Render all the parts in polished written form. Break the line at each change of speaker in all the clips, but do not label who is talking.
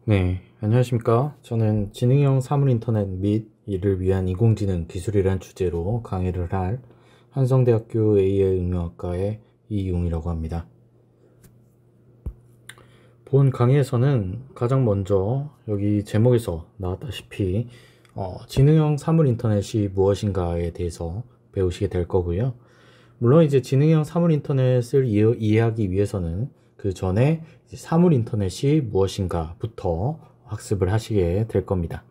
네, 안녕하십니까. 저는 지능형 사물 인터넷 및 이를 위한 인공지능 기술이란 주제로 강의를 할 한성대학교 AI 응용학과의 이용이라고 합니다. 본 강의에서는 가장 먼저 여기 제목에서 나왔다시피 지능형 사물 인터넷이 무엇인가에 대해서 배우시게 될 거고요. 물론 이제 지능형 사물 인터넷을 이해하기 위해서는 그 전에 사물 인터넷이 무엇인가부터 학습을 하시게 될 겁니다.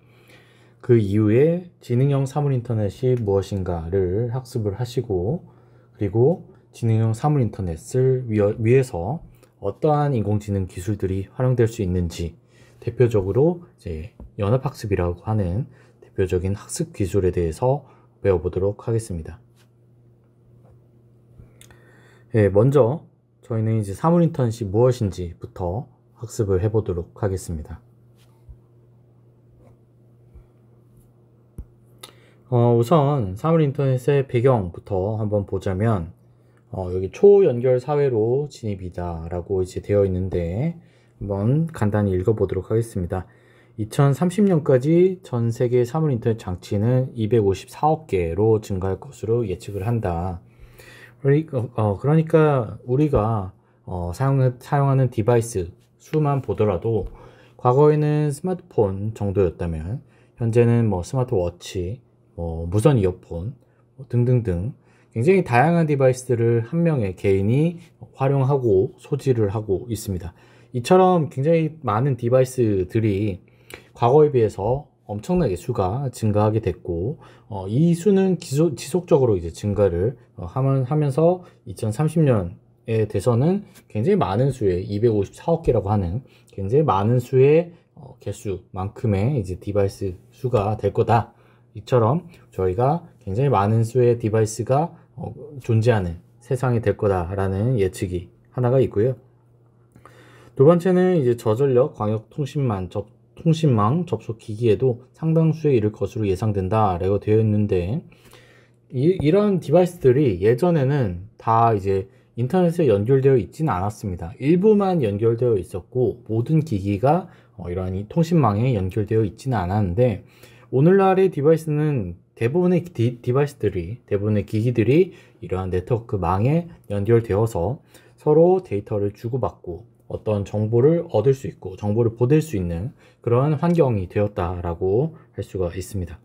그 이후에 지능형 사물 인터넷이 무엇인가를 학습을 하시고, 그리고 지능형 사물 인터넷을 위해서 어떠한 인공지능 기술들이 활용될 수 있는지, 대표적으로 이제 연합학습이라고 하는 대표적인 학습 기술에 대해서 배워보도록 하겠습니다. 예, 먼저 저희는 이제 사물 인터넷이 무엇인지부터 학습을 해보도록 하겠습니다. 우선 사물 인터넷의 배경부터 한번 보자면 여기 초연결 사회로 진입이다 라고 이제 되어 있는데 한번 간단히 읽어보도록 하겠습니다. 2030년까지 전 세계 사물 인터넷 장치는 254억 개로 증가할 것으로 예측을 한다. 그러니까 우리가 사용하는 디바이스 수만 보더라도 과거에는 스마트폰 정도였다면 현재는 뭐 스마트워치, 무선 이어폰 등등등 굉장히 다양한 디바이스들을 한 명의 개인이 활용하고 소지를 하고 있습니다. 이처럼 굉장히 많은 디바이스들이 과거에 비해서 엄청나게 수가 증가하게 됐고 이 수는 지속적으로 이제 증가를 하면서 2030년에 돼서는 굉장히 많은 수의 254억 개라고 하는 굉장히 많은 수의 개수만큼의 이제 디바이스 수가 될 거다. 이처럼 저희가 굉장히 많은 수의 디바이스가 존재하는 세상이 될 거다라는 예측이 하나가 있고요. 두 번째는 이제 저전력 광역 통신망 접속 기기에도 상당수에 이를 것으로 예상된다라고 되어 있는데 이런 디바이스들이 예전에는 다 이제 인터넷에 연결되어 있지는 않았습니다. 일부만 연결되어 있었고 모든 기기가 이러한 이 통신망에 연결되어 있지는 않았는데 오늘날의 디바이스는 대부분의 대부분의 기기들이 이러한 네트워크망에 연결되어서 서로 데이터를 주고받고 어떤 정보를 얻을 수 있고 정보를 보낼 수 있는 그런 환경이 되었다라고 할 수가 있습니다.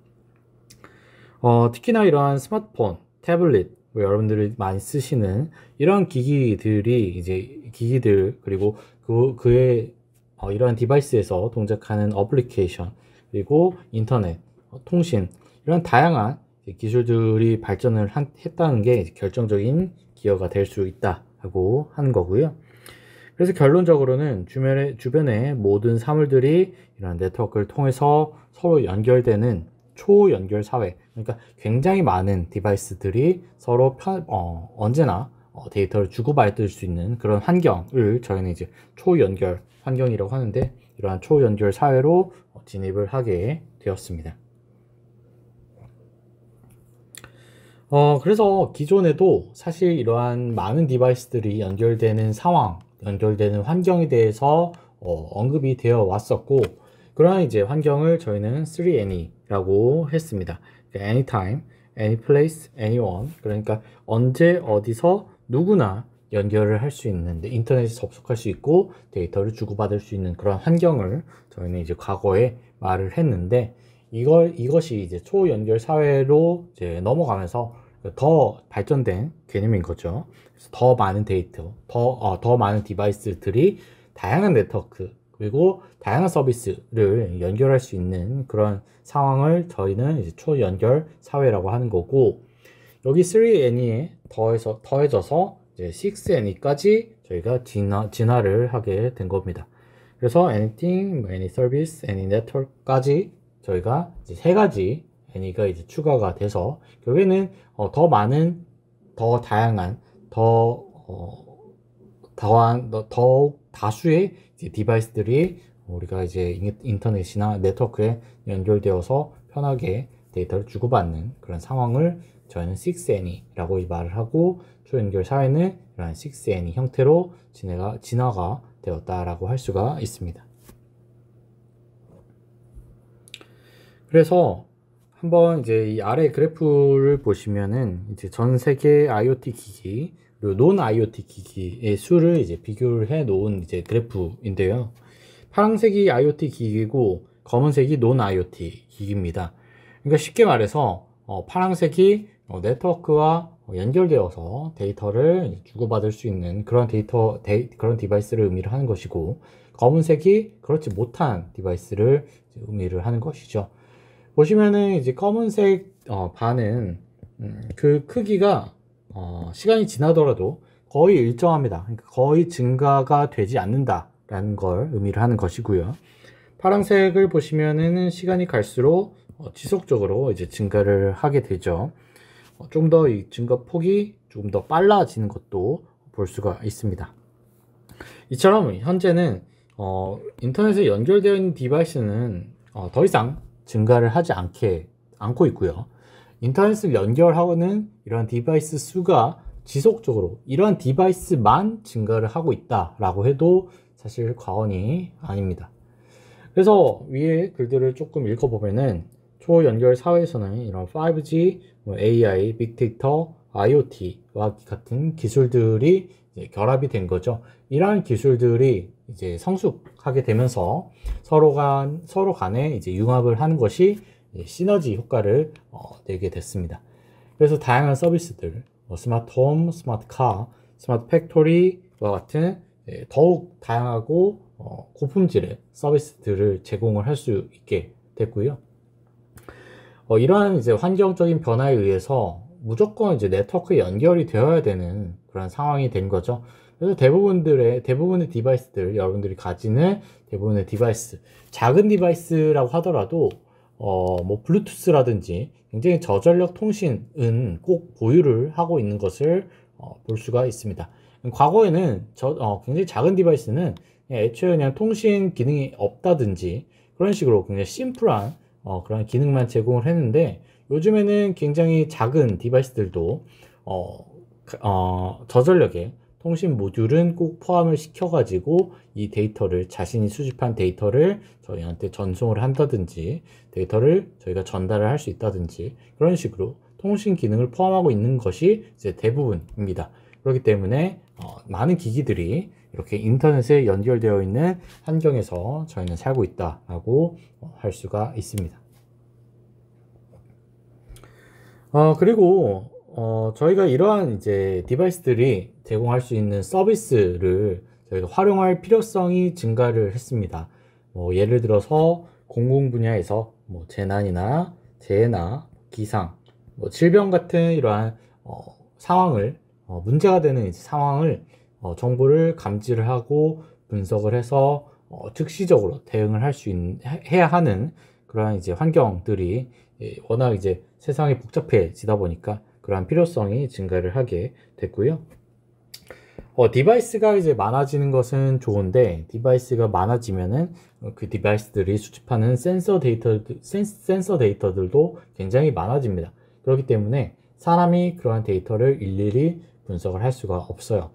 특히나 이러한 스마트폰, 태블릿, 여러분들이 많이 쓰시는 이런 기기들 그리고 그의 이러한 디바이스에서 동작하는 어플리케이션 그리고 인터넷, 통신 이런 다양한 기술들이 발전을 했다는 게 결정적인 기여가 될 수 있다고 하는 거고요. 그래서 결론적으로는 주변의 모든 사물들이 이런 네트워크를 통해서 서로 연결되는 초연결 사회, 그러니까 굉장히 많은 디바이스들이 서로 언제나 데이터를 주고받을 수 있는 그런 환경을 저희는 이제 초연결 환경이라고 하는데 이러한 초연결 사회로 진입을 하게 되었습니다. 그래서 기존에도 사실 이러한 많은 디바이스들이 연결되는 상황, 연결되는 환경에 대해서 언급이 되어 왔었고, 그러한 이제 환경을 저희는 3Any라고 했습니다. 그러니까 anytime, anyplace, anyone. 그러니까 언제, 어디서 누구나 연결을 할 수 있는, 인터넷에 접속할 수 있고 데이터를 주고받을 수 있는 그런 환경을 저희는 이제 과거에 말을 했는데, 이것이 이제 초연결 사회로 이제 넘어가면서 더 발전된 개념인 거죠. 그래서 더 많은 데이터, 더 많은 디바이스들이 다양한 네트워크, 그리고 다양한 서비스를 연결할 수 있는 그런 상황을 저희는 이제 초연결 사회라고 하는 거고, 여기 3N에 더해져서 이제 6N까지 저희가 진화를 하게 된 겁니다. 그래서 anything, any service, any network까지 저희가 이제 세 가지 any가 이제 추가가 돼서 결국에는 더 많은, 더 다양한, 더욱 다수의 이제 디바이스들이 우리가 이제 인터넷이나 네트워크에 연결되어서 편하게 데이터를 주고받는 그런 상황을 저희는 6Any라고 말을 하고, 초연결 사회는 이런 6Any 형태로 진화가 되었다라고 할 수가 있습니다. 그래서 한번 이제 이 아래 그래프를 보시면은 이제 전 세계 IoT 기기 그리고 논 IoT 기기의 수를 이제 비교를 해 놓은 이제 그래프인데요. 파란색이 IoT 기기고 검은색이 논 IoT 기기입니다. 그러니까 쉽게 말해서 파란색이 네트워크와 연결되어서 데이터를 주고받을 수 있는 그런 그런 디바이스를 의미를 하는 것이고, 검은색이 그렇지 못한 디바이스를 의미를 하는 것이죠. 보시면은 이제 검은색 반은 그 크기가 시간이 지나더라도 거의 일정합니다. 그러니까 거의 증가가 되지 않는다라는 걸 의미를 하는 것이고요. 파란색을 보시면은 시간이 갈수록 지속적으로 이제 증가를 하게 되죠. 좀 더 이 증가 폭이 조금 더 빨라지는 것도 볼 수가 있습니다. 이처럼 현재는 인터넷에 연결되어 있는 디바이스는 더 이상 증가를 하지 않고 있고요. 인터넷을 연결하고는 이러한 디바이스 수가 지속적으로 이러한 디바이스만 증가를 하고 있다라고 해도 사실 과언이 아닙니다. 그래서 위에 글들을 조금 읽어보면은 초연결 사회에서는 이런 5G, AI, 빅데이터, IoT와 같은 기술들이 이제 결합이 된 거죠. 이러한 기술들이 이제 성숙하게 되면서 서로 간에 이제 융합을 하는 것이 시너지 효과를 내게 됐습니다. 그래서 다양한 서비스들, 스마트 홈, 스마트 카, 스마트 팩토리와 같은 더욱 다양하고 고품질의 서비스들을 제공을 할 수 있게 됐고요. 이러한 이제 환경적인 변화에 의해서 무조건 이제 네트워크에 연결이 되어야 되는 그런 상황이 된 거죠. 그래서 대부분의 디바이스들, 여러분들이 가지는 대부분의 디바이스, 작은 디바이스라고 하더라도, 뭐, 블루투스라든지 굉장히 저전력 통신은 꼭 보유를 하고 있는 것을 볼 수가 있습니다. 과거에는 굉장히 작은 디바이스는 애초에 그냥 통신 기능이 없다든지 그런 식으로 굉장히 심플한 그런 기능만 제공을 했는데, 요즘에는 굉장히 작은 디바이스들도 저전력의 통신 모듈은 꼭 포함을 시켜가지고 이 데이터를 자신이 수집한 데이터를 저희한테 전송을 한다든지 데이터를 저희가 전달을 할 수 있다든지 그런 식으로 통신 기능을 포함하고 있는 것이 이제 대부분입니다. 그렇기 때문에 많은 기기들이 이렇게 인터넷에 연결되어 있는 환경에서 저희는 살고 있다라고 할 수가 있습니다. 그리고 저희가 이러한 이제 디바이스들이 제공할 수 있는 서비스를 저희가 활용할 필요성이 증가를 했습니다. 뭐 예를 들어서 공공 분야에서 뭐 재난이나 재해나 기상, 뭐 질병 같은 이러한 상황을 문제가 되는 이제 상황을 정보를 감지를 하고 분석을 해서 즉시적으로 대응을 해야 하는 그러한 이제 환경들이 워낙 이제 세상이 복잡해지다 보니까 그러한 필요성이 증가를 하게 됐고요. 디바이스가 이제 많아지는 것은 좋은데, 디바이스가 많아지면은 그 디바이스들이 수집하는 센서 데이터들도 굉장히 많아집니다. 그렇기 때문에 사람이 그러한 데이터를 일일이 분석을 할 수가 없어요.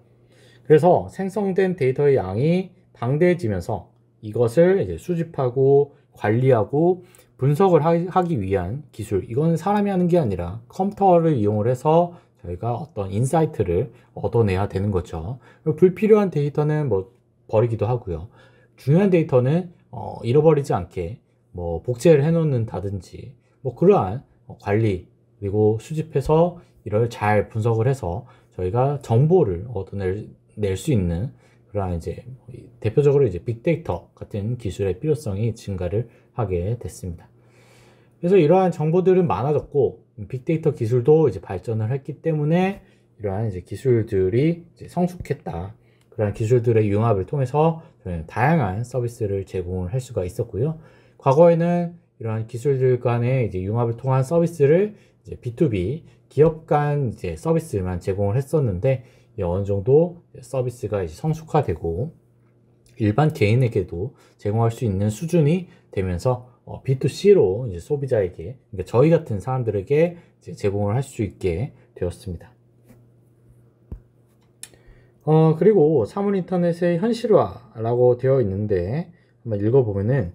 그래서 생성된 데이터의 양이 방대해지면서 이것을 이제 수집하고 관리하고 분석을 하기 위한 기술, 이건 사람이 하는 게 아니라 컴퓨터를 이용을 해서 저희가 어떤 인사이트를 얻어내야 되는 거죠. 불필요한 데이터는 뭐 버리기도 하고요. 중요한 데이터는 잃어버리지 않게 뭐 복제를 해놓는다든지 뭐 그러한 관리 그리고 수집해서 이를 잘 분석을 해서 저희가 정보를 얻어낼 수 있는 그러한 이제 대표적으로 이제 빅데이터 같은 기술의 필요성이 증가를 하게 됐습니다. 그래서 이러한 정보들은 많아졌고 빅데이터 기술도 이제 발전을 했기 때문에 이러한 이제 기술들이 이제 성숙했다. 그러한 기술들의 융합을 통해서 저희는 다양한 서비스를 제공을 할 수가 있었고요. 과거에는 이러한 기술들 간의 이제 융합을 통한 서비스를 이제 B2B 기업 간 이제 서비스만 제공을 했었는데, 어느 정도 서비스가 이제 성숙화되고 일반 개인에게도 제공할 수 있는 수준이 되면서 B2C로 이제 소비자에게, 그러니까 저희 같은 사람들에게 이제 제공을 할 수 있게 되었습니다. 그리고 사물 인터넷의 현실화라고 되어 있는데 한번 읽어보면은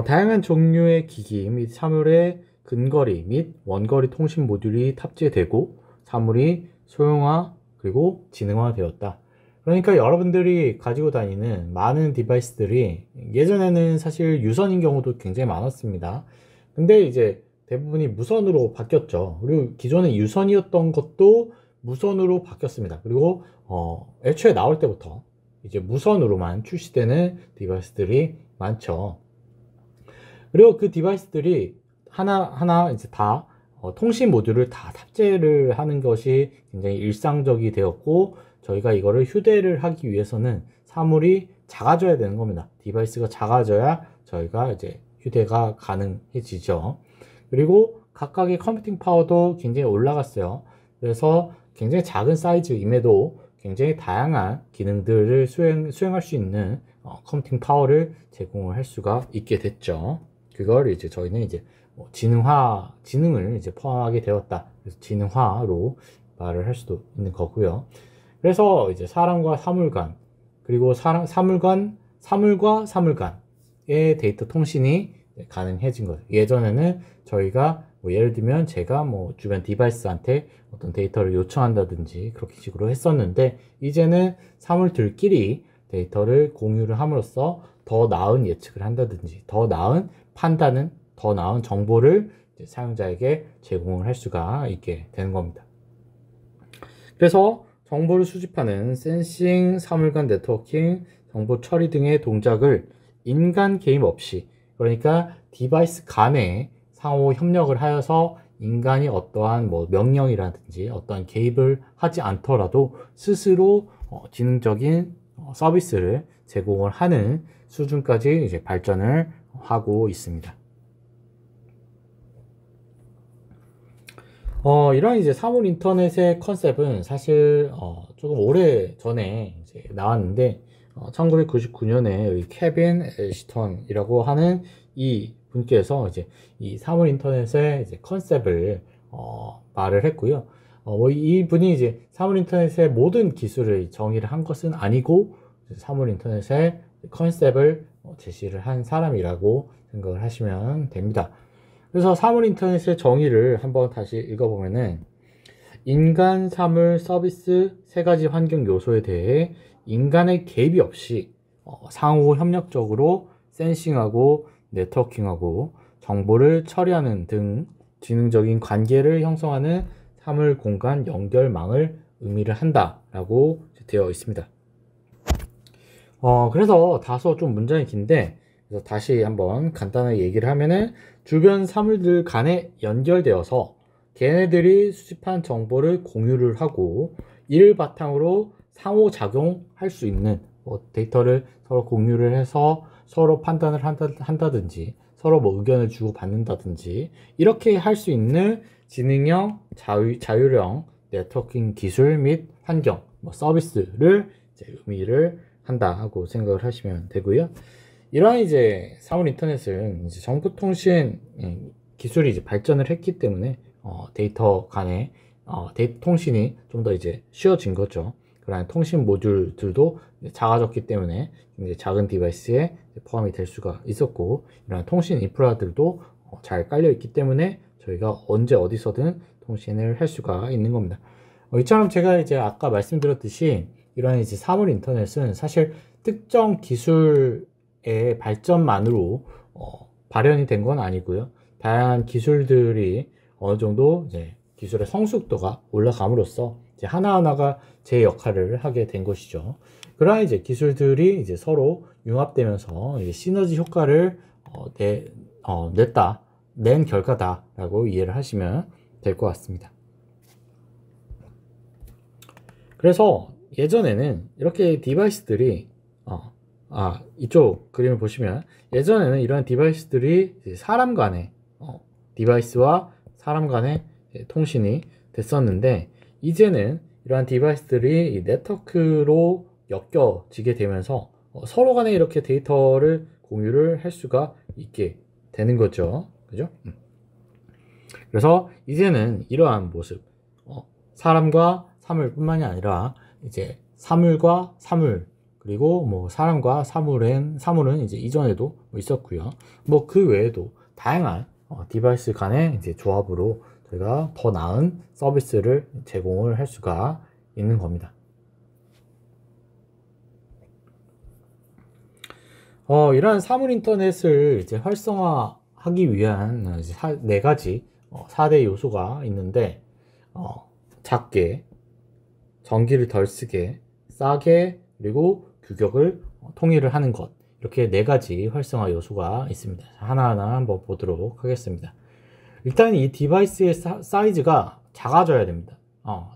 다양한 종류의 기기 및 사물의 근거리 및 원거리 통신 모듈이 탑재되고 사물이 소형화 그리고 지능화되었다. 그러니까 여러분들이 가지고 다니는 많은 디바이스들이 예전에는 사실 유선인 경우도 굉장히 많았습니다. 근데 이제 대부분이 무선으로 바뀌었죠. 그리고 기존에 유선이었던 것도 무선으로 바뀌었습니다. 그리고 애초에 나올 때부터 이제 무선으로만 출시되는 디바이스들이 많죠. 그리고 그 디바이스들이 하나하나 이제 다 통신 모듈을 다 탑재를 하는 것이 굉장히 일상적이 되었고, 저희가 이거를 휴대를 하기 위해서는 사물이 작아져야 되는 겁니다. 디바이스가 작아져야 저희가 이제 휴대가 가능해지죠. 그리고 각각의 컴퓨팅 파워도 굉장히 올라갔어요. 그래서 굉장히 작은 사이즈임에도 굉장히 다양한 기능들을 수행할 수 있는 컴퓨팅 파워를 제공을 할 수가 있게 됐죠. 그걸 이제 저희는 이제 지능을 이제 포함하게 되었다. 그래서 지능화로 말을 할 수도 있는 거고요. 그래서 이제 사람과 사물 간, 그리고 사물과 사물 간의 데이터 통신이 가능해진 거예요. 예전에는 저희가 예를 들면 제가 주변 디바이스한테 어떤 데이터를 요청한다든지 그렇게 식으로 했었는데, 이제는 사물들끼리 데이터를 공유를 함으로써 더 나은 예측을 한다든지 더 나은 판단은, 더 나은 정보를 사용자에게 제공을 할 수가 있게 되는 겁니다. 그래서 정보를 수집하는 센싱, 사물 간 네트워킹, 정보 처리 등의 동작을 인간 개입 없이, 그러니까 디바이스 간에 상호 협력을 하여서 인간이 어떠한 명령이라든지 어떠한 개입을 하지 않더라도 스스로 지능적인 서비스를 제공을 하는 수준까지 이제 발전을 하고 있습니다. 이런 이제 사물 인터넷의 컨셉은 사실 조금 오래 전에 이제 나왔는데, 1999년에 케빈 엘시턴이라고 하는 이 분께서 이제 이 사물 인터넷의 이제 컨셉을 말을 했고요. 이 분이 이제 사물 인터넷의 모든 기술을 정의를 한 것은 아니고, 사물 인터넷의 컨셉을 제시를 한 사람이라고 생각을 하시면 됩니다. 그래서 사물 인터넷의 정의를 한번 다시 읽어보면은, 인간, 사물, 서비스 세 가지 환경 요소에 대해 인간의 개입이 없이 상호 협력적으로 센싱하고 네트워킹하고 정보를 처리하는 등 지능적인 관계를 형성하는 사물 공간 연결망을 의미를 한다라고 되어 있습니다. 그래서 다소 좀 문장이 긴데, 그래서 다시 한번 간단하게 얘기를 하면은, 주변 사물들 간에 연결되어서 걔네들이 수집한 정보를 공유를 하고, 이를 바탕으로 상호작용할 수 있는 데이터를 서로 공유를 해서 서로 판단을 한다든지 서로 의견을 주고 받는다든지 이렇게 할 수 있는 지능형 자율형 네트워킹 기술 및 환경 서비스를 이제 의미를 한다 하고 생각을 하시면 되고요. 이러한 이제 사물 인터넷은 이제 정보통신 기술이 이제 발전을 했기 때문에 데이터 간의 데이터 통신이 좀 더 이제 쉬워진 거죠. 그러한 통신 모듈들도 작아졌기 때문에 이제 작은 디바이스에 포함이 될 수가 있었고, 이러한 통신 인프라들도 잘 깔려 있기 때문에 저희가 언제 어디서든 통신을 할 수가 있는 겁니다. 이처럼 제가 이제 아까 말씀드렸듯이 이러한 이제 사물 인터넷은 사실 특정 기술의 발전만으로 발현이 된 건 아니고요. 다양한 기술들이 어느 정도 이제 기술의 성숙도가 올라감으로써 이제 하나하나가 제 역할을 하게 된 것이죠. 그러한 이제 기술들이 이제 서로 융합되면서 이제 시너지 효과를 낸 결과다라고 이해를 하시면 될 것 같습니다. 그래서 예전에는 이렇게 디바이스들이 이쪽 그림을 보시면, 예전에는 이런 디바이스들이 사람 간의 디바이스와 사람 간의 통신이 됐었는데, 이제는 이러한 디바이스들이 네트워크로 엮여지게 되면서 서로 간에 이렇게 데이터를 공유를 할 수가 있게 되는 거죠. 그죠? 그래서 이제는 이러한 모습, 사람과 사물뿐만이 아니라 이제 사물과 사물, 그리고 뭐 사람과 사물은 이제 이전에도 뭐 있었고요. 뭐 그 외에도 다양한 디바이스 간의 이제 조합으로 저희가 더 나은 서비스를 제공을 할 수가 있는 겁니다. 이러한 사물 인터넷을 이제 활성화하기 위한 이제 네 가지 4대 요소가 있는데, 작게, 전기를 덜 쓰게, 싸게, 그리고 규격을 통일을 하는 것. 이렇게 네 가지 활성화 요소가 있습니다. 하나하나 한번 보도록 하겠습니다. 일단 이 디바이스의 사이즈가 작아져야 됩니다.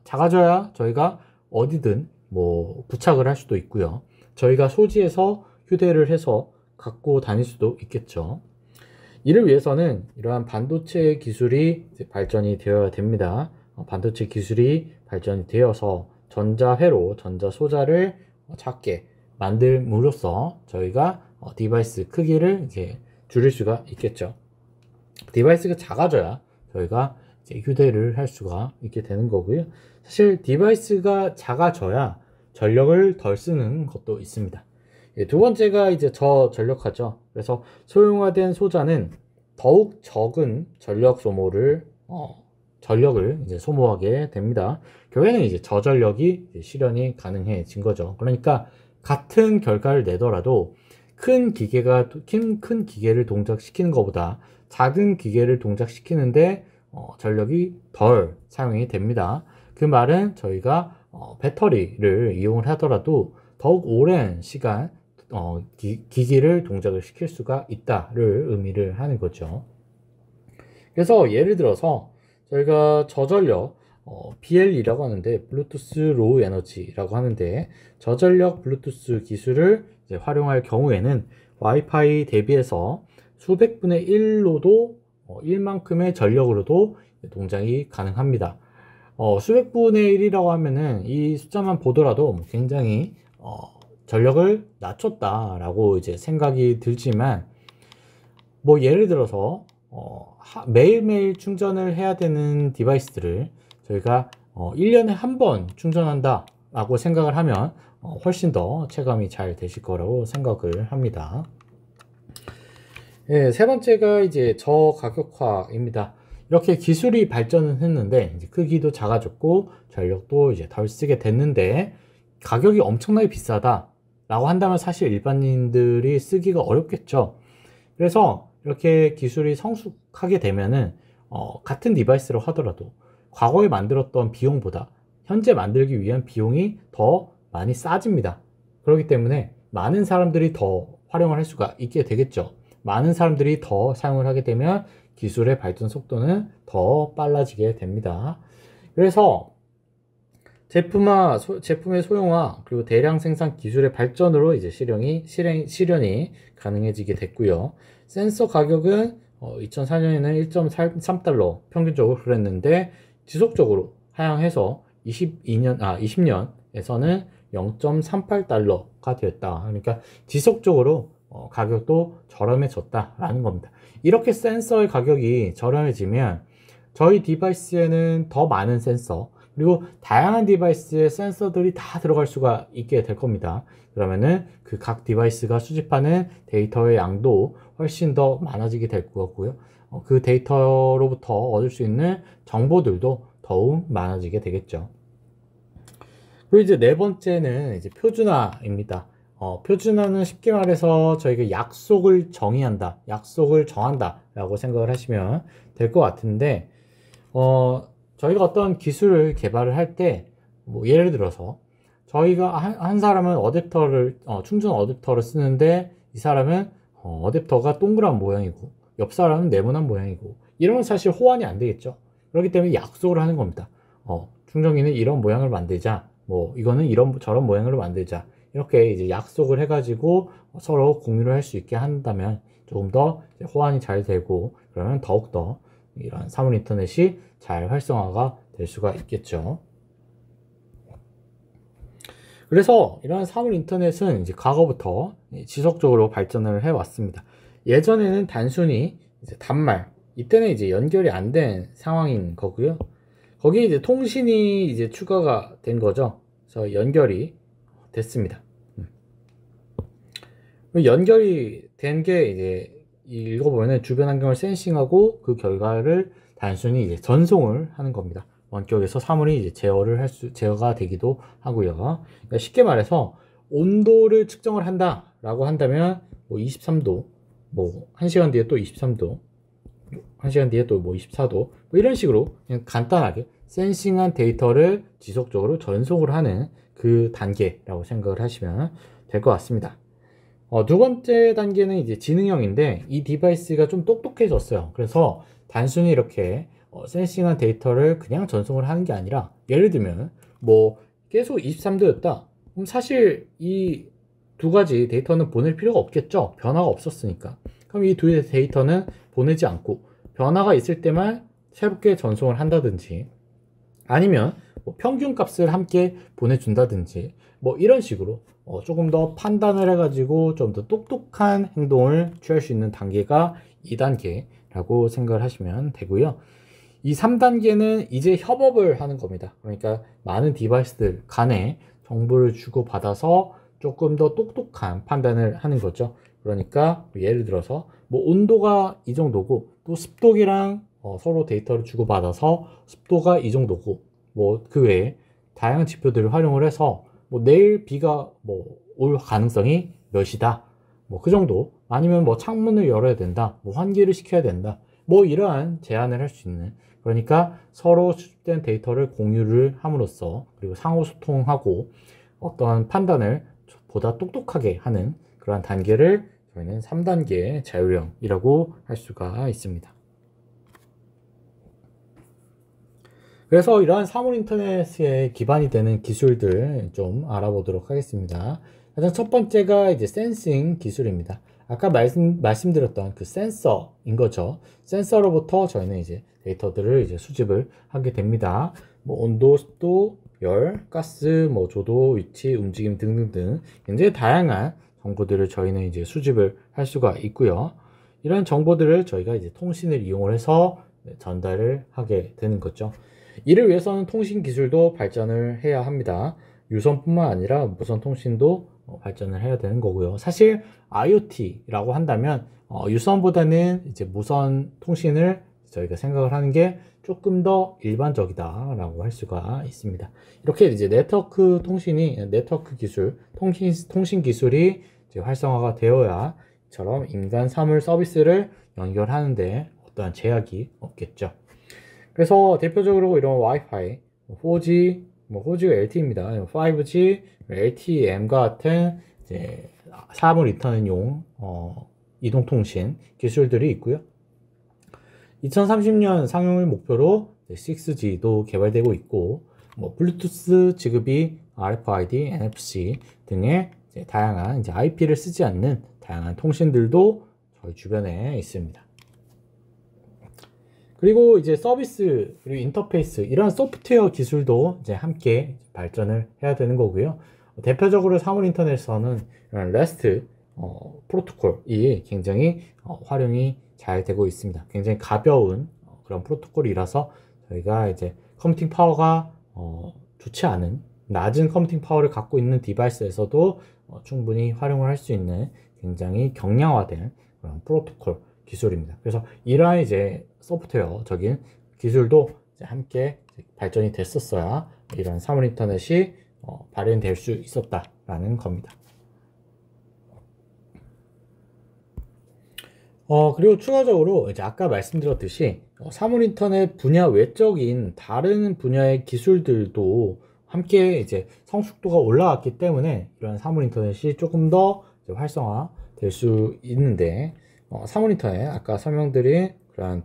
작아져야 저희가 어디든 뭐 부착을 할 수도 있고요. 저희가 소지해서 휴대를 해서 갖고 다닐 수도 있겠죠. 이를 위해서는 이러한 반도체 기술이 발전이 되어야 됩니다. 반도체 기술이 발전이 되어서 전자회로 전자소자를 작게 만들므로써 저희가 디바이스 크기를 이제 줄일 수가 있겠죠. 디바이스가 작아져야 저희가 이제 휴대를 할 수가 있게 되는 거고요. 사실 디바이스가 작아져야 전력을 덜 쓰는 것도 있습니다. 두 번째가 이제 저전력화죠. 그래서 소형화된 소자는 더욱 적은 전력을 이제 소모하게 됩니다. 결국에는 이제 저전력이 이제 실현이 가능해진 거죠. 그러니까 같은 결과를 내더라도 큰 기계를 동작시키는 것보다 작은 기계를 동작시키는데 전력이 덜 사용이 됩니다. 그 말은 저희가 배터리를 이용을 하더라도 더욱 오랜 시간 기기를 동작을 시킬 수가 있다를 의미를 하는 거죠. 그래서 예를 들어서 저희가 저전력 BLE라고 하는데, 블루투스 로우 에너지라고 하는데, 저전력 블루투스 기술을 이제 활용할 경우에는 와이파이 대비해서 수백 분의 1로도 1만큼의 전력으로도 동작이 가능합니다. 수백 분의 1이라고 하면은 이 숫자만 보더라도 굉장히 전력을 낮췄다라고 이제 생각이 들지만, 뭐 예를 들어서 매일매일 충전을 해야 되는 디바이스들을 저희가 1년에 한 번 충전한다 라고 생각을 하면 훨씬 더 체감이 잘 되실 거라고 생각을 합니다. 세 번째가 이제 저가격화입니다. 이렇게 기술이 발전은 했는데 이제 크기도 작아졌고 전력도 이제 덜 쓰게 됐는데 가격이 엄청나게 비싸다 라고 한다면 사실 일반인들이 쓰기가 어렵겠죠. 그래서 이렇게 기술이 성숙하게 되면은 같은 디바이스로 하더라도 과거에 만들었던 비용보다 현재 만들기 위한 비용이 더 많이 싸집니다. 그렇기 때문에 많은 사람들이 더 활용을 할 수가 있게 되겠죠. 많은 사람들이 더 사용을 하게 되면 기술의 발전 속도는 더 빨라지게 됩니다. 그래서 제품의 소형화 그리고 대량 생산 기술의 발전으로 이제 실현이 가능해지게 됐고요. 센서 가격은 2004년에는 1.3달러 평균적으로 그랬는데 지속적으로 하향해서 20년에서는 0.38달러가 되었다. 그러니까 지속적으로 가격도 저렴해졌다라는 겁니다. 이렇게 센서의 가격이 저렴해지면 저희 디바이스에는 더 많은 센서 그리고 다양한 디바이스에 센서들이 다 들어갈 수가 있게 될 겁니다. 그러면은 그 각 디바이스가 수집하는 데이터의 양도 훨씬 더 많아지게 될 거고요. 그 데이터로부터 얻을 수 있는 정보들도 더욱 많아지게 되겠죠. 그리고 이제 네 번째는 이제 표준화입니다. 표준화는 쉽게 말해서 저희가 약속을 정한다 라고 생각을 하시면 될 것 같은데, 저희가 어떤 기술을 개발을 할 때, 뭐 예를 들어서 저희가 한 사람은 충전 어댑터를 쓰는데 이 사람은 어댑터가 동그란 모양이고 옆 사람은 네모난 모양이고 이러면 사실 호환이 안 되겠죠. 그렇기 때문에 약속을 하는 겁니다. 충전기는 이런 모양을 만들자, 뭐 이거는 저런 모양으로 만들자, 이렇게 이제 약속을 해가지고 서로 공유를 할 수 있게 한다면 조금 더 호환이 잘 되고 그러면 더욱더 이런 사물 인터넷이 잘 활성화가 될 수가 있겠죠. 그래서 이런 사물 인터넷은 이제 과거부터 지속적으로 발전을 해 왔습니다. 예전에는 단순히 이제 단말, 이때는 이제 연결이 안 된 상황인 거고요. 거기에 이제 통신이 이제 추가가 된 거죠. 그래서 연결이 됐습니다. 연결이 된 게 이제 읽어보면은 주변 환경을 센싱하고 그 결과를 단순히 이제 전송을 하는 겁니다. 원격에서 사물이 이제 제어가 되기도 하고요. 그러니까 쉽게 말해서 온도를 측정을 한다라고 한다면 뭐 23도, 뭐 1시간 뒤에 또 23도, 1시간 뒤에 또 뭐 24도, 뭐 이런 식으로 그냥 간단하게 센싱한 데이터를 지속적으로 전송을 하는 그 단계라고 생각을 하시면 될 것 같습니다. 두 번째 단계는 이제 지능형인데 이 디바이스가 좀 똑똑해졌어요. 그래서 단순히 이렇게 센싱한 데이터를 그냥 전송을 하는 게 아니라 예를 들면 뭐 계속 23도였다. 그럼 사실 이 두 가지 데이터는 보낼 필요가 없겠죠. 변화가 없었으니까. 그럼 이 두 데이터는 보내지 않고 변화가 있을 때만 새롭게 전송을 한다든지 아니면 뭐 평균 값을 함께 보내준다든지 뭐 이런 식으로 조금 더 판단을 해가지고 좀 더 똑똑한 행동을 취할 수 있는 단계가 2단계라고 생각을 하시면 되고요. 이 3단계는 이제 협업을 하는 겁니다. 그러니까 많은 디바이스들 간에 정보를 주고받아서 조금 더 똑똑한 판단을 하는 거죠. 그러니까 예를 들어서 뭐 온도가 이 정도고 또 습도기랑 서로 데이터를 주고받아서 습도가 이 정도고 뭐 그 외에 다양한 지표들을 활용을 해서 뭐 내일 비가 뭐 올 가능성이 몇이다 뭐 그 정도 아니면 뭐 창문을 열어야 된다 뭐 환기를 시켜야 된다 뭐 이러한 제안을 할 수 있는 그러니까 서로 수집된 데이터를 공유를 함으로써 그리고 상호 소통하고 어떠한 판단을 보다 똑똑하게 하는 그러한 단계를 저희는 3단계 자율형이라고 할 수가 있습니다. 그래서 이러한 사물 인터넷에 기반이 되는 기술들 좀 알아보도록 하겠습니다. 가장 첫 번째가 이제 센싱 기술입니다. 아까 말씀드렸던 그 센서인 거죠. 센서로부터 저희는 이제 데이터들을 이제 수집을 하게 됩니다. 뭐 온도, 습도, 열, 가스, 뭐 조도, 위치, 움직임 등등등 굉장히 다양한 정보들을 저희는 이제 수집을 할 수가 있고요. 이런 정보들을 저희가 이제 통신을 이용을 해서 전달을 하게 되는 거죠. 이를 위해서는 통신 기술도 발전을 해야 합니다. 유선뿐만 아니라 무선 통신도 발전을 해야 되는 거고요. 사실 IoT라고 한다면 유선보다는 이제 무선 통신을 저희가 생각을 하는 게 조금 더 일반적이다라고 할 수가 있습니다. 이렇게 이제 네트워크 기술, 통신 기술이 이제 활성화가 되어야 이처럼 인간 사물 서비스를 연결하는데 어떠한 제약이 없겠죠. 그래서 대표적으로 이런 와이파이, 4G, 뭐 4G가 LTE입니다. 5G, LTE-M과 같은 이제 사물 인터넷용 이동통신 기술들이 있고요. 2030년 상용을 목표로 6G도 개발되고 있고, 뭐 블루투스 지급이 RFID, NFC 등의 이제 다양한 이제 IP를 쓰지 않는 다양한 통신들도 저희 주변에 있습니다. 그리고 이제 서비스 그리고 인터페이스 이런 소프트웨어 기술도 이제 함께 발전을 해야 되는 거고요. 대표적으로 사물 인터넷에서는 REST 프로토콜이 굉장히 활용이 잘 되고 있습니다. 굉장히 가벼운 그런 프로토콜이라서 저희가 이제 컴퓨팅 파워가 좋지 않은 낮은 컴퓨팅 파워를 갖고 있는 디바이스에서도 충분히 활용을 할 수 있는 굉장히 경량화된 그런 프로토콜 기술입니다. 그래서 이러한 이제 소프트웨어적인 기술도 이제 함께 발전이 됐었어야 이런 사물 인터넷이 발현될 수 있었다라는 겁니다. 그리고 추가적으로 이제 아까 말씀드렸듯이 사물 인터넷 분야 외적인 다른 분야의 기술들도 함께 이제 성숙도가 올라왔기 때문에 이런 사물 인터넷이 조금 더 활성화 될 수 있는데 사물 인터넷 아까 설명드린 그러한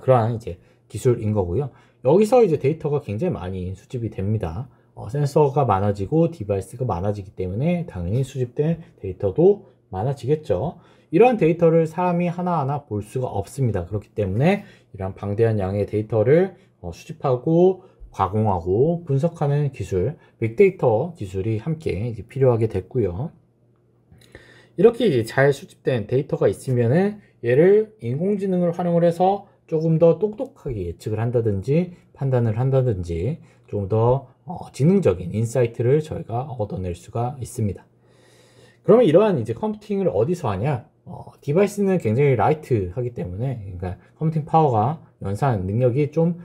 그러한 이제 기술인 거고요. 여기서 이제 데이터가 굉장히 많이 수집이 됩니다. 센서가 많아지고 디바이스가 많아지기 때문에 당연히 수집된 데이터도 많아지겠죠. 이러한 데이터를 사람이 하나하나 볼 수가 없습니다. 그렇기 때문에 이러한 방대한 양의 데이터를 수집하고 가공하고 분석하는 기술, 빅데이터 기술이 함께 이제 필요하게 됐고요. 이렇게 이제 잘 수집된 데이터가 있으면은 얘를 인공지능을 활용을 해서 조금 더 똑똑하게 예측을 한다든지 판단을 한다든지 좀 더 지능적인 인사이트를 저희가 얻어낼 수가 있습니다. 그러면 이러한 이제 컴퓨팅을 어디서 하냐? 디바이스는 굉장히 라이트하기 때문에, 그러니까 컴퓨팅 파워가 연산 능력이 좀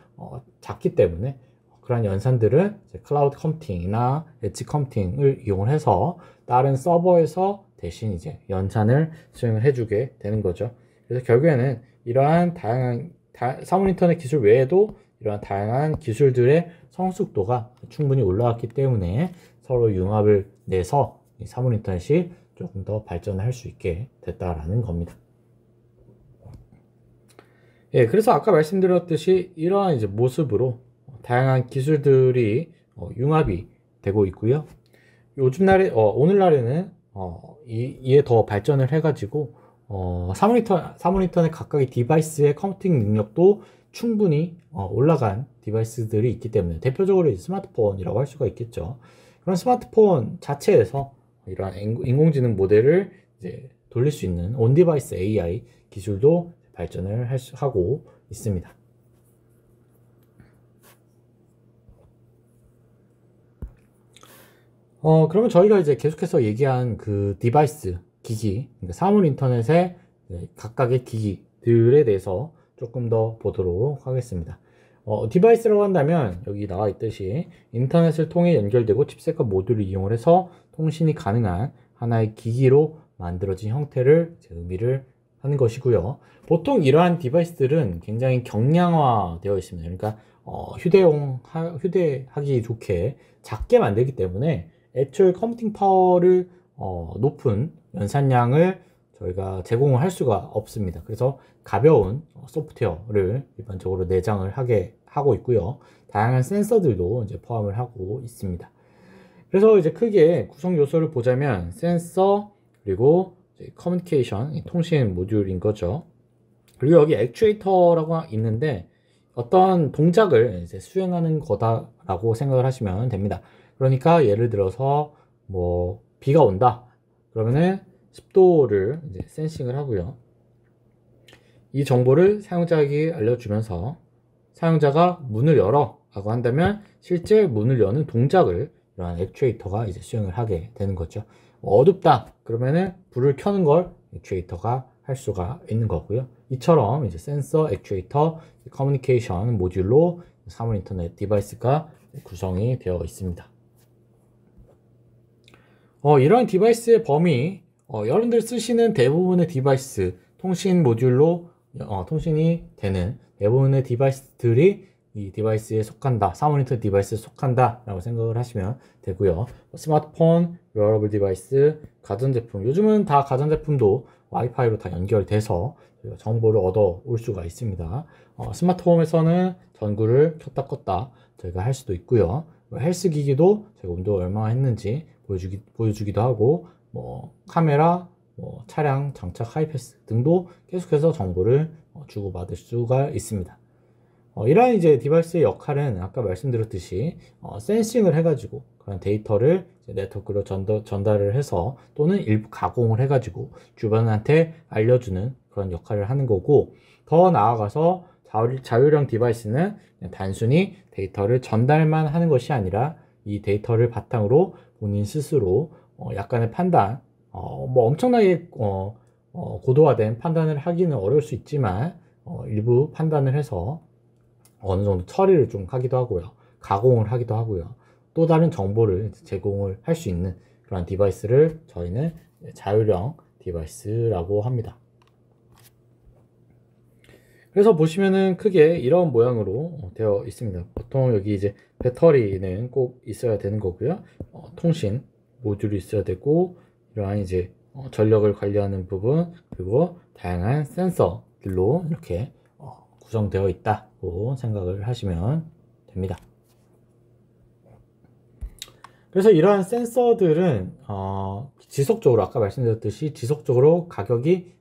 작기 때문에 그런 연산들은 이제 클라우드 컴퓨팅이나 엣지 컴퓨팅을 이용을 해서 다른 서버에서 대신 이제 연산을 수행을 해주게 되는 거죠. 그래서 결국에는 이러한 다양한 사물 인터넷 기술 외에도 이러한 다양한 기술들의 성숙도가 충분히 올라왔기 때문에 서로 융합을 내서 이 사물 인터넷이 조금 더 발전할 수 있게 됐다라는 겁니다. 예, 그래서 아까 말씀드렸듯이 이러한 이제 모습으로 다양한 기술들이 융합이 되고 있고요. 오늘날에는 이에 더 발전을 해가지고 사물 인터넷 각각의 디바이스의 컴퓨팅 능력도 충분히 올라간 디바이스들이 있기 때문에 대표적으로 스마트폰이라고 할 수가 있겠죠. 그런 스마트폰 자체에서 이러한 인공지능 모델을 이제 돌릴 수 있는 온디바이스 AI 기술도 발전을 하고 있습니다. 그러면 저희가 이제 계속해서 얘기한 그 디바이스, 기기, 그러니까 사물 인터넷의 각각의 기기들에 대해서 조금 더 보도록 하겠습니다. 디바이스라고 한다면 여기 나와 있듯이 인터넷을 통해 연결되고 칩셋과 모듈을 이용을 해서 통신이 가능한 하나의 기기로 만들어진 형태를 의미를 하는 것이고요. 보통 이러한 디바이스들은 굉장히 경량화되어 있습니다. 그러니까 휴대하기 좋게 작게 만들기 때문에 애초에 컴퓨팅 파워를 높은 연산량을 저희가 제공을 할 수가 없습니다. 그래서 가벼운 소프트웨어를 일반적으로 내장을 하고 있고요. 다양한 센서들도 이제 포함을 하고 있습니다. 그래서 이제 크게 구성 요소를 보자면 센서, 그리고 커뮤니케이션, 통신 모듈인 거죠. 그리고 여기 액추에이터라고 있는데 어떤 동작을 이제 수행하는 거다라고 생각을 하시면 됩니다. 그러니까 예를 들어서 뭐 비가 온다 그러면은 습도를 이제 센싱을 하고요. 이 정보를 사용자에게 알려주면서 사용자가 문을 열어 라고 한다면 실제 문을 여는 동작을 이러한 액추에이터가 이제 수행을 하게 되는 거죠. 어둡다 그러면은 불을 켜는 걸 액추에이터가 할 수가 있는 거고요. 이처럼 이제 센서, 액추에이터, 커뮤니케이션 모듈로 사물 인터넷 디바이스가 구성이 되어 있습니다. 이러한 디바이스의 범위, 여러분들 쓰시는 대부분의 디바이스, 통신 모듈로 통신이 되는 대부분의 디바이스들이 이 디바이스에 속한다, 사물 인터넷 디바이스에 속한다 라고 생각을 하시면 되고요. 스마트폰, 웨어러블 디바이스, 가전제품, 요즘은 다 가전제품도 와이파이로 다 연결돼서 정보를 얻어 올 수가 있습니다. 스마트홈에서는 전구를 켰다 껐다 저희가 할 수도 있고요. 헬스 기기도 제가 운동을 얼마나 했는지 보여주기도 하고, 뭐 카메라, 뭐 차량 장착 하이패스 등도 계속해서 정보를 주고받을 수가 있습니다. 이러한 이제 디바이스의 역할은 아까 말씀드렸듯이 센싱을 해가지고 그런 데이터를 네트워크로 전달을 해서 또는 일부 가공을 해가지고 주변한테 알려주는 그런 역할을 하는 거고, 더 나아가서 자율형 디바이스는 단순히 데이터를 전달만 하는 것이 아니라 이 데이터를 바탕으로 본인 스스로 약간의 판단, 뭐 엄청나게 고도화된 판단을 하기는 어려울 수 있지만 일부 판단을 해서 어느 정도 처리를 좀 하기도 하고요. 가공을 하기도 하고요. 또 다른 정보를 제공을 할 수 있는 그런 디바이스를 저희는 자율형 디바이스라고 합니다. 그래서 보시면은 크게 이런 모양으로 되어 있습니다. 보통 여기 이제 배터리는 꼭 있어야 되는 거고요. 통신 모듈이 있어야 되고, 이러한 이제 전력을 관리하는 부분, 그리고 다양한 센서들로 이렇게 구성되어 있다고 생각을 하시면 됩니다. 그래서 이러한 센서들은 지속적으로 아까 말씀드렸듯이 지속적으로 가격이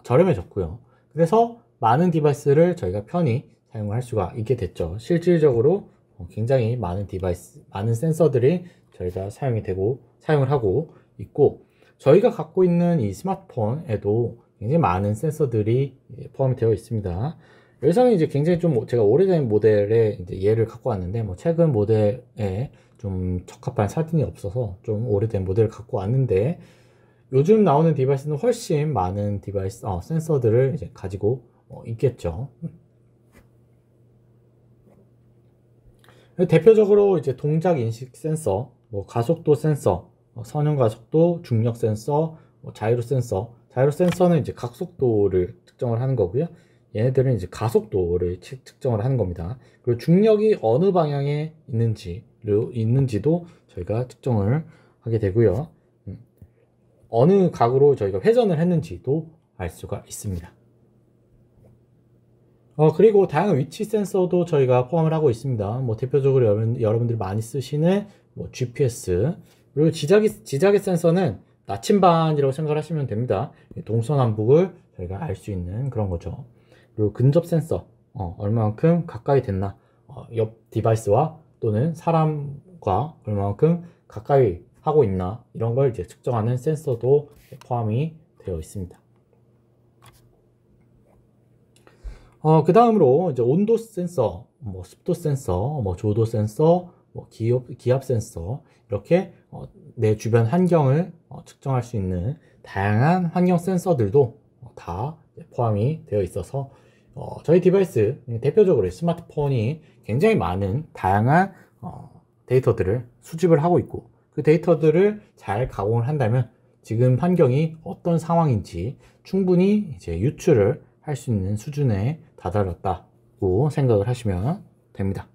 저렴해졌고요. 그래서 많은 디바이스를 저희가 편히 사용을 할 수가 있게 됐죠. 실질적으로 굉장히 많은 디바이스, 많은 센서들이 저희가 사용을 하고 있고, 저희가 갖고 있는 이 스마트폰에도 굉장히 많은 센서들이 포함이 되어 있습니다. 여기서는 이제 굉장히 좀 제가 오래된 모델의 이제 예를 갖고 왔는데, 뭐 최근 모델에 좀 적합한 사진이 없어서 좀 오래된 모델을 갖고 왔는데, 요즘 나오는 디바이스는 훨씬 많은 디바이스, 센서들을 이제 가지고 있겠죠. 대표적으로 이제 동작 인식 센서, 뭐 가속도 센서, 선형 가속도, 중력 센서, 자이로 센서. 자이로 센서는 이제 각속도를 측정을 하는 거고요. 얘네들은 이제 가속도를 측정을 하는 겁니다. 그리고 중력이 어느 방향에 있는지도 저희가 측정을 하게 되고요. 어느 각으로 저희가 회전을 했는지도 알 수가 있습니다. 그리고 다양한 위치 센서도 저희가 포함을 하고 있습니다. 뭐 대표적으로 여러분들이 많이 쓰시는 뭐 GPS, 그리고 지자개 센서는 나침반이라고 생각을 하시면 됩니다. 동서남북을 저희가 알 수 있는 그런 거죠. 그리고 근접 센서, 얼마만큼 가까이 됐나, 옆 디바이스와 또는 사람과 얼마만큼 가까이 하고 있나, 이런 걸 이제 측정하는 센서도 포함이 되어 있습니다. 그 다음으로 이제 온도 센서, 뭐 습도 센서, 뭐 조도 센서, 뭐 기압 센서, 이렇게 내 주변 환경을 측정할 수 있는 다양한 환경 센서들도 다 포함이 되어 있어서 저희 디바이스, 대표적으로 스마트폰이 굉장히 많은 다양한 데이터들을 수집을 하고 있고, 그 데이터들을 잘 가공을 한다면 지금 환경이 어떤 상황인지 충분히 이제 유출을 할 수 있는 수준에 다다랐다고 생각을 하시면 됩니다.